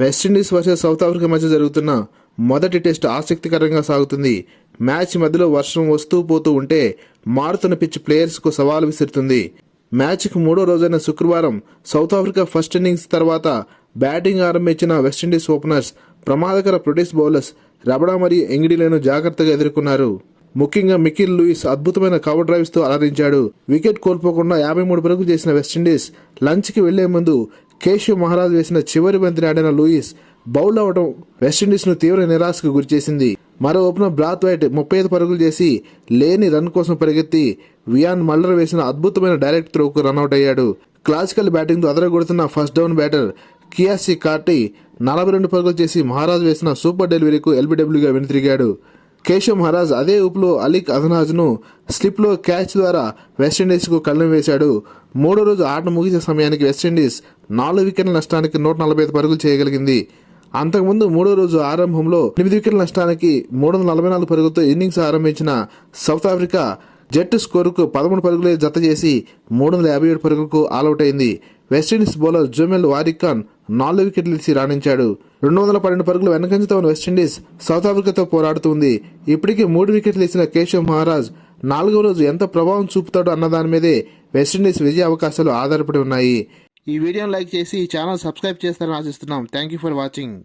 West Indies versus south Africa మధ్య జరుగుతున్న మొదటి టెస్ట్ ఆసక్తికరంగా సాగుతుంది. మ్యాచ్ మధ్యలో వర్షం వస్తూ పోతూ ఉంటే మారుతున్న పిచ్ ప్లేయర్స్కు సవాల్ విసురుతుంది. మ్యాచ్కు మూడో రోజైన శుక్రవారం సౌత్ ఆఫ్రికా ఫస్ట్ ఇన్నింగ్స్ తర్వాత బ్యాటింగ్ ఆరంభించిన వెస్టిండీస్ ఓపెనర్స్ ప్రమాదకర ప్రొటీస్ బౌలర్స్ రబడా మరియు ఎంగిడీలను జాగ్రత్తగా ఎదుర్కొన్నారు. ముఖ్యంగా మికిల్ లూయిస్ అద్భుతమైన కవర్ డ్రైవ్స్ తో అలరించాడు. వికెట్ కోల్పోకుండా 53 పరుగులు చేసిన వెస్టిండీస్ లంచ్కి వెళ్లే ముందు కేశవ్ మహారాజ్ వేసిన చివరి బంతిని ఆడిన లూయిస్ బౌల్ అవడం వెస్టిండీస్ ను తీవ్ర నిరాశకు గురిచేసింది. మరో ఓపెనర్ బ్రాత్ వైట్ 35 పరుగులు చేసి లేని రన్ కోసం పరిగెత్తి వియాన్ మల్లర్ వేసిన అద్భుతమైన డైరెక్ట్ త్రోకు రన్అట్ అయ్యాడు. క్లాసికల్ బ్యాటింగ్ తో అదరగొడుతున్న ఫస్ట్ డౌన్ బ్యాటర్ కియాసి కార్టీ 42 పరుగులు చేసి మహారాజ్ వేసిన సూపర్ డెలివరీకు ఎల్బిడబ్ల్యూగా వెనుతిరిగాడు. కేశవ్ మహారాజ్ అదే ఊపులో అలీక్ అదనాజ్ ను స్లిప్ లో క్యాచ్ ద్వారా వెస్టిండీస్ కు కళ్ళం వేశాడు. మూడో రోజు ఆట ముగిసే సమయానికి వెస్టిండీస్ 4 వికెట్ల నష్టానికి 145 పరుగులు చేయగలిగింది. అంతకుముందు మూడో రోజు ఆరంభంలో 8 వికెట్ల నష్టానికి 344 పరుగులతో ఇన్నింగ్స్ ఆరంభించిన సౌత్ ఆఫ్రికా జట్టు స్కోరుకు 13 పరుగులే జత చేసి 357 పరుగులకు ఆలౌట్ అయింది. వెస్టిండీస్ బౌలర్ జోమెల్ వారిక్ ఖాన్ 4 వికెట్లు ఇచ్చి రాణించాడు. 212 పరుగులు వెనకంజతో ఉన్న వెస్టిండీస్ సౌత్ ఆఫ్రికాతో పోరాడుతుంది. ఇప్పటికే 3 వికెట్లు ఇచ్చిన కేశవ్ మహారాజ్ 4వ రోజు ఎంత ప్రభావం చూపుతాడో అన్న దాని మీదే వెస్టిండీస్ విజయ అవకాశాలు ఆధారపడి ఉన్నాయి. ఈ వీడియోను లైక్ చేసి ఈ ఛానల్ సబ్స్క్రైబ్ చేస్తారని ఆశిస్తున్నాం. Thank you for watching.